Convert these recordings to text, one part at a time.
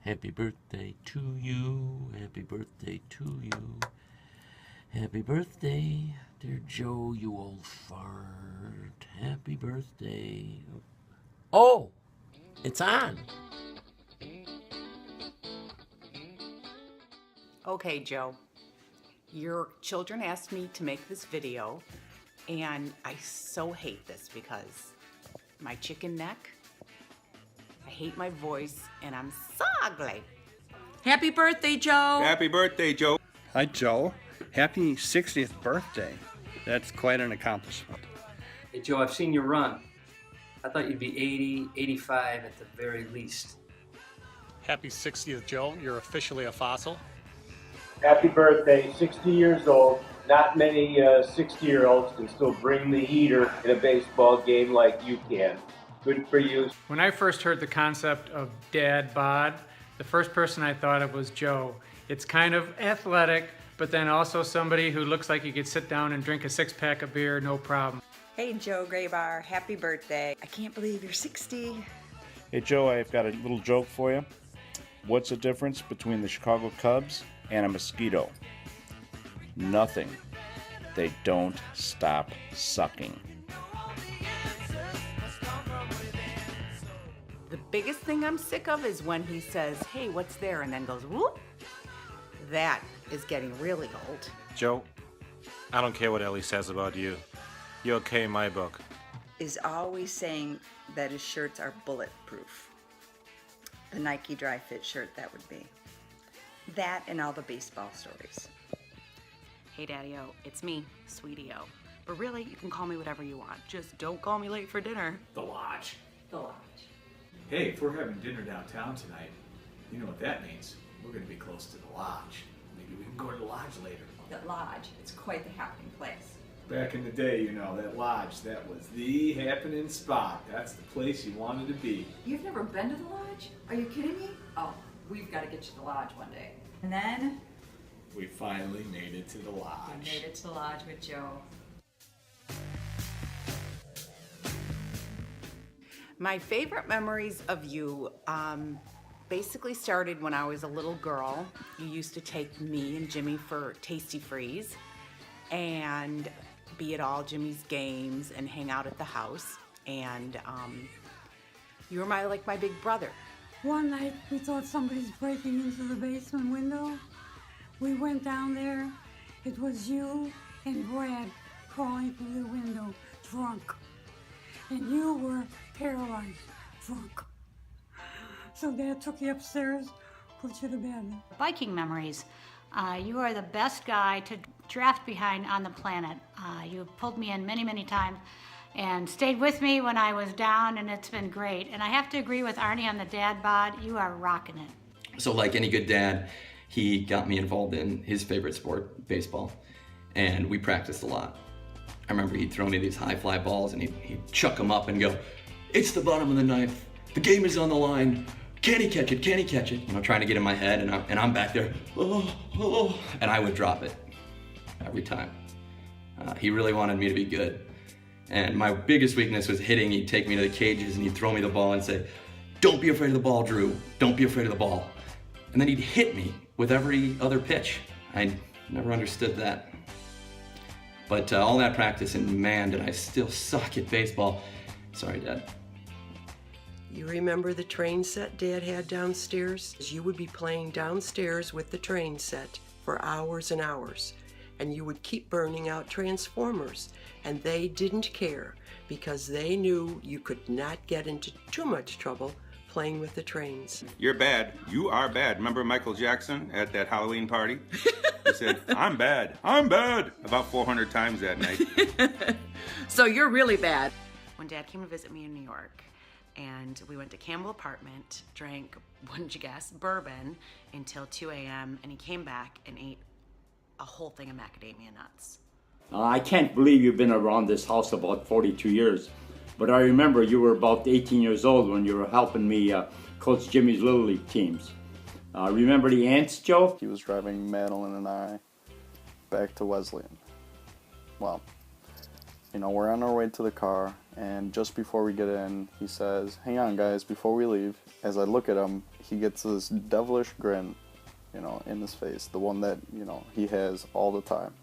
Happy birthday to you. Happy birthday to you. Happy birthday, dear Joe, you old fart. Happy birthday. Oh, it's on. Okay, Joe, your children asked me to make this video, and I so hate this because my chicken neck, I hate my voice, and I'm so ugly. Happy birthday, Joe. Happy birthday, Joe. Hi, Joe. Happy 60th birthday. That's quite an accomplishment. Hey, Joe, I've seen you run. I thought you'd be 80, 85 at the very least. Happy 60th, Joe. You're officially a fossil. Happy birthday, 60 years old. Not many 60-year-olds can still bring the heater in a baseball game like you can. Good for you. When I first heard the concept of dad bod, the first person I thought of was Joe. It's kind of athletic, but then also somebody who looks like you could sit down and drink a six-pack of beer, no problem. Hey Joe Greybar, happy birthday. I can't believe you're 60. Hey Joe, I've got a little joke for you. What's the difference between the Chicago Cubs and a mosquito? Nothing. They don't stop sucking. The biggest thing I'm sick of is when he says, hey, what's there? And then goes, whoop. That is getting really old. Joe, I don't care what Ellie says about you. You're okay in my book. Is always saying that his shirts are bulletproof. The Nike Dry Fit shirt, that would be. That and all the baseball stories. Hey, Daddy-O, it's me, Sweetie-O. But really, you can call me whatever you want. Just don't call me late for dinner. The Lodge. The Lodge. Hey, if we're having dinner downtown tonight, you know what that means. We're going to be close to the Lodge. Maybe we can go to the Lodge later. The Lodge, it's quite the happening place. Back in the day, you know, that Lodge, that was the happening spot. That's the place you wanted to be. You've never been to the Lodge? Are you kidding me? Oh, we've got to get you to the Lodge one day. And then We finally made it to the Lodge. we made it to the Lodge with Joe. My favorite memories of you basically started when I was a little girl. You used to take me and Jimmy for Tasty Freeze and be at all Jimmy's games and hang out at the house. And you were my big brother. One night we thought somebody's breaking into the basement window. We went down there. It was you and Brad crawling through the window, drunk. And you were paralyzed, drunk. So Dad took you upstairs, put you to bed. Biking memories. You are the best guy to draft behind on the planet. You pulled me in many, many times and stayed with me when I was down, and it's been great. And I have to agree with Arnie on the dad bod. You are rocking it. So like any good dad, he got me involved in his favorite sport, baseball, and we practiced a lot. I remember he'd throw me these high fly balls and he'd chuck them up and go, "It's the bottom of the ninth, the game is on the line, can he catch it, can he catch it?" You know, trying to get in my head, and I'm back there, oh, and I would drop it every time. He really wanted me to be good. And my biggest weakness was hitting. He'd take me to the cages and he'd throw me the ball and say, "Don't be afraid of the ball, Drew. Don't be afraid of the ball." And then he'd hit me with every other pitch. I never understood that. But all that practice, and man, did I still suck at baseball. Sorry, Dad. You remember the train set Dad had downstairs? You would be playing downstairs with the train set for hours and hours, and you would keep burning out transformers, and they didn't care because they knew you could not get into too much trouble playing with the trains. You're bad. You are bad. Remember Michael Jackson at that Halloween party? He said, "I'm bad. I'm bad," about 400 times that night. So you're really bad. When Dad came to visit me in New York, and we went to Campbell Apartment, drank, wouldn't you guess, bourbon until 2 a.m., and he came back and ate a whole thing of macadamia nuts. I can't believe you've been around this house about 42 years. But I remember you were about 18 years old when you were helping me coach Jimmy's Little League teams. Remember the ants, Joe? He was driving Madeline and I back to Wesleyan. Well, you know, we're on our way to the car, And just before we get in, he says, "Hang on, guys, before we leave." As I look at him, he gets this devilish grin, you know, in his face, the one that, you know, he has all the time.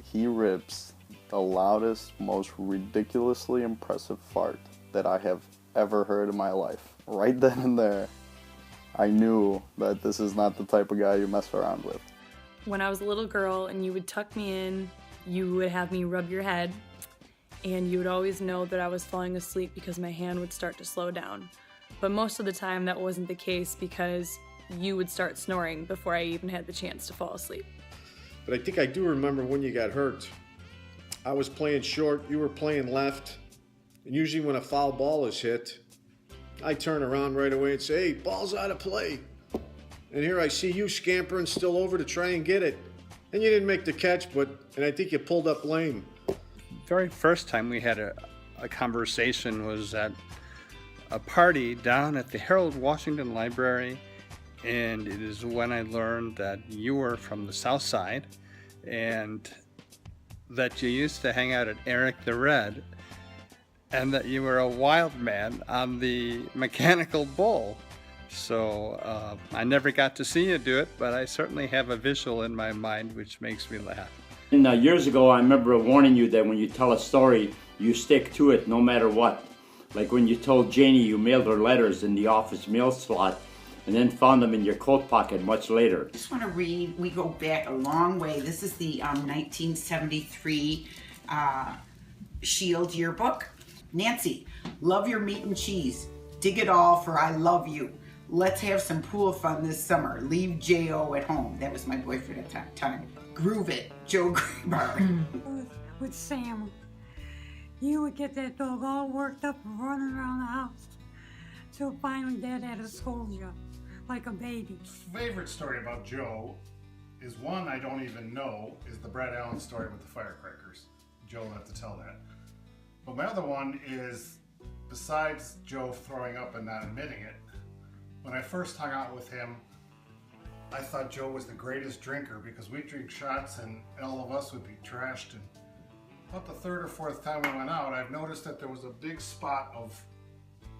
He rips the loudest, most ridiculously impressive fart that I have ever heard in my life. Right then and there, I knew that this is not the type of guy you mess around with. When I was a little girl and you would tuck me in, you would have me rub your head, and you would always know that I was falling asleep because my hand would start to slow down. But most of the time that wasn't the case because you would start snoring before I even had the chance to fall asleep. But I think I do remember when you got hurt. I was playing short, you were playing left, and usually when a foul ball is hit, I turn around right away and say, "Hey, ball's out of play." And here I see you scampering still over to try and get it. And you didn't make the catch, and I think you pulled up lame. Very first time we had a conversation was at a party down at the Harold Washington Library, and it is when I learned that you were from the South Side and that you used to hang out at Eric the Red, and that you were a wild man on the Mechanical Bull. So I never got to see you do it, but I certainly have a visual in my mind which makes me laugh. And years ago, I remember warning you that when you tell a story, you stick to it no matter what. Like when you told Janie you mailed her letters in the office mail slot and then found them in your coat pocket much later. I just want to read, we go back a long way. This is the 1973 Shield yearbook. Nancy, love your meat and cheese. Dig it all for I love you. Let's have some pool fun this summer. Leave J.O. at home. That was my boyfriend at that time. Groove it, Joe Greybar. With Sam, you would get that dog all worked up and running around the house till finally Dad had to scold you like a baby. Favorite story about Joe is one I don't even know, is the Brad Allen story with the firecrackers. Joe will have to tell that. But my other one is, besides Joe throwing up and not admitting it, when I first hung out with him, I thought Joe was the greatest drinker because we'd drink shots and all of us would be trashed. And about the third or fourth time we went out, I've noticed that there was a big spot of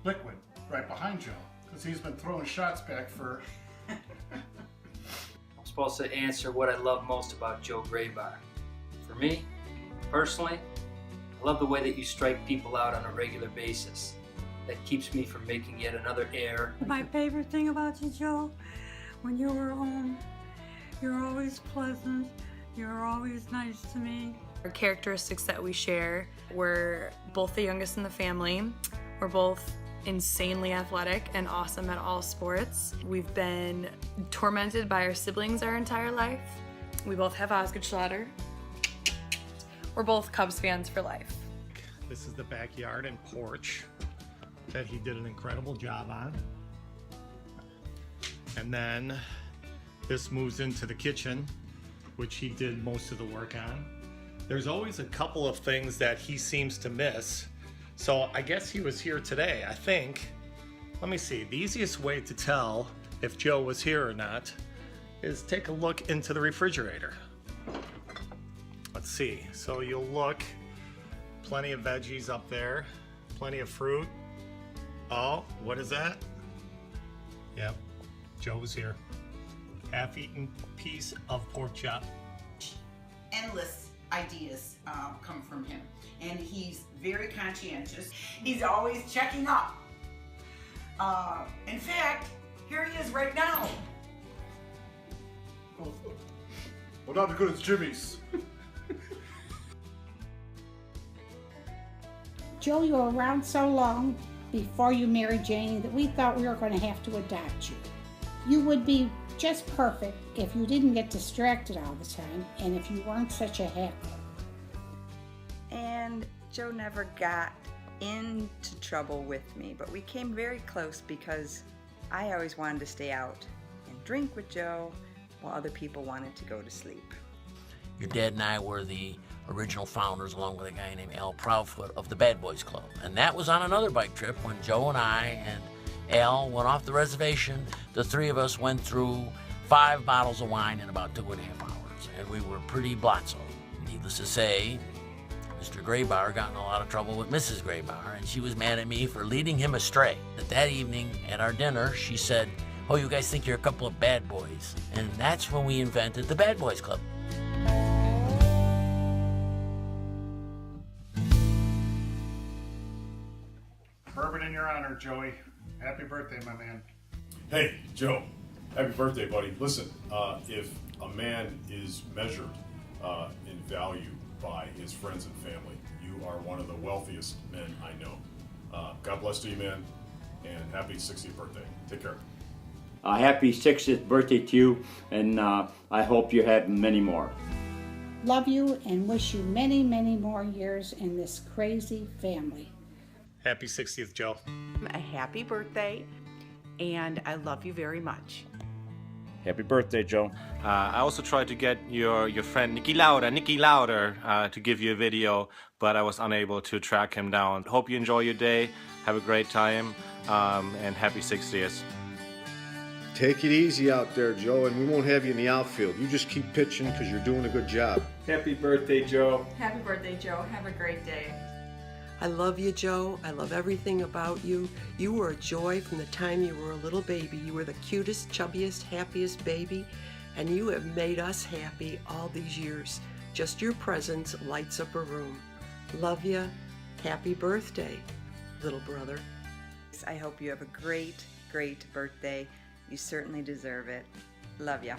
liquid right behind Joe because he's been throwing shots back for... I'm supposed to answer what I love most about Joe Greybar. For me, personally, I love the way that you strike people out on a regular basis. That keeps me from making yet another error. My favorite thing about you, Joe, when you were home, you're always pleasant, you're always nice to me. Our characteristics that we share, we're both the youngest in the family. We're both insanely athletic and awesome at all sports. We've been tormented by our siblings our entire life. We both have Osgood-Schlatter. We're both Cubs fans for life. This is the backyard and porch that he did an incredible job on. And then this moves into the kitchen, which he did most of the work on. There's always a couple of things that he seems to miss. So I guess he was here today, I think. Let me see, the easiest way to tell if Joe was here or not is take a look into the refrigerator. Let's see, so you'll look, plenty of veggies up there, plenty of fruit. Oh, what is that? Yep, Joe was here. Half-eaten piece of pork chop. Endless ideas come from him. And he's very conscientious. He's always checking up. In fact, here he is right now. Well, not because it's Jimmy's. Joe, you were around so long before you married Janie that we thought we were going to have to adopt you. You would be just perfect if you didn't get distracted all the time and if you weren't such a heckler. And Joe never got into trouble with me, but we came very close because I always wanted to stay out and drink with Joe while other people wanted to go to sleep. Your dad and I were the original founders, along with a guy named Al Proudfoot, of the Bad Boys Club. And that was on another bike trip when Joe and I and Al went off the reservation. The three of us went through 5 bottles of wine in about 2.5 hours. And we were pretty blotzo. Needless to say, Mr. Greybar got in a lot of trouble with Mrs. Greybar, and she was mad at me for leading him astray. But that evening at our dinner, she said, "Oh, you guys think you're a couple of bad boys." And that's when we invented the Bad Boys Club. Bourbon in your honor, Joey. Happy birthday, my man. Hey, Joe. Happy birthday, buddy. Listen, if a man is measured in value by his friends and family, you are one of the wealthiest men I know. God bless to you, man, and happy 60th birthday. Take care. Happy 60th birthday to you, and I hope you have many more. Love you and wish you many, many more years in this crazy family. Happy 60th, Joe. A happy birthday, and I love you very much. Happy birthday, Joe. I also tried to get your friend Nicky Lauder, to give you a video, but I was unable to track him down. Hope you enjoy your day. Have a great time, and happy 60th. Take it easy out there, Joe, and we won't have you in the outfield. You just keep pitching because you're doing a good job. Happy birthday, Joe. Happy birthday, Joe. Have a great day. I love you, Joe. I love everything about you. You were a joy from the time you were a little baby. You were the cutest, chubbiest, happiest baby, and you have made us happy all these years. Just your presence lights up a room. Love you. Happy birthday, little brother. I hope you have a great, great birthday. You certainly deserve it. Love ya.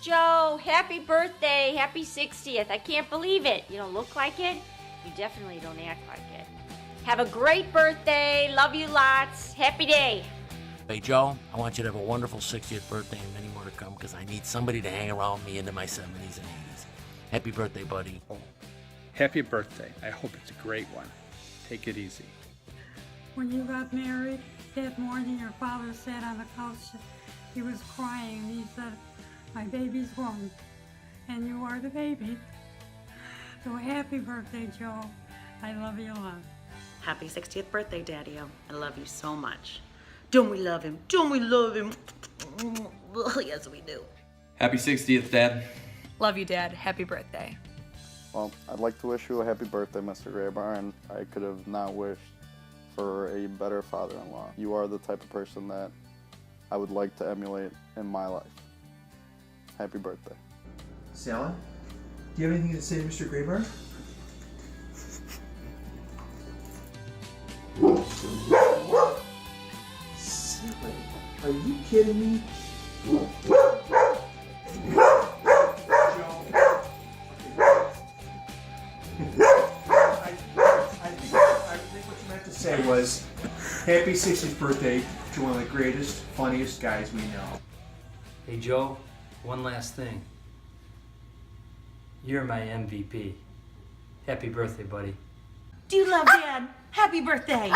Joe, happy birthday. Happy 60th. I can't believe it. You don't look like it. You definitely don't act like it. Have a great birthday. Love you lots. Happy day. Hey, Joe, I want you to have a wonderful 60th birthday and many more to come, because I need somebody to hang around me into my 70s and 80s. Happy birthday, buddy. Happy birthday. I hope it's a great one. Take it easy. When you got married, that morning your father sat on the couch. He was crying. He said, "My baby's born, and you are the baby." So happy birthday, Joe. I love you a lot. Happy 60th birthday, Daddy-O. I love you so much. Don't we love him? Don't we love him? Yes, we do. Happy 60th, Dad. Love you, Dad. Happy birthday. Well, I'd like to wish you a happy birthday, Mr. Greybar, and I could have not wished for a better father-in-law. You are the type of person that I would like to emulate in my life. Happy birthday. Sally, do you have anything to say to Mr. Greybar? Sally, are you kidding me? I think what you meant to say was, happy 60th birthday to one of the greatest, funniest guys we know. Hey Joe, one last thing. You're my MVP. Happy birthday, buddy. Do you love Dad? Happy birthday.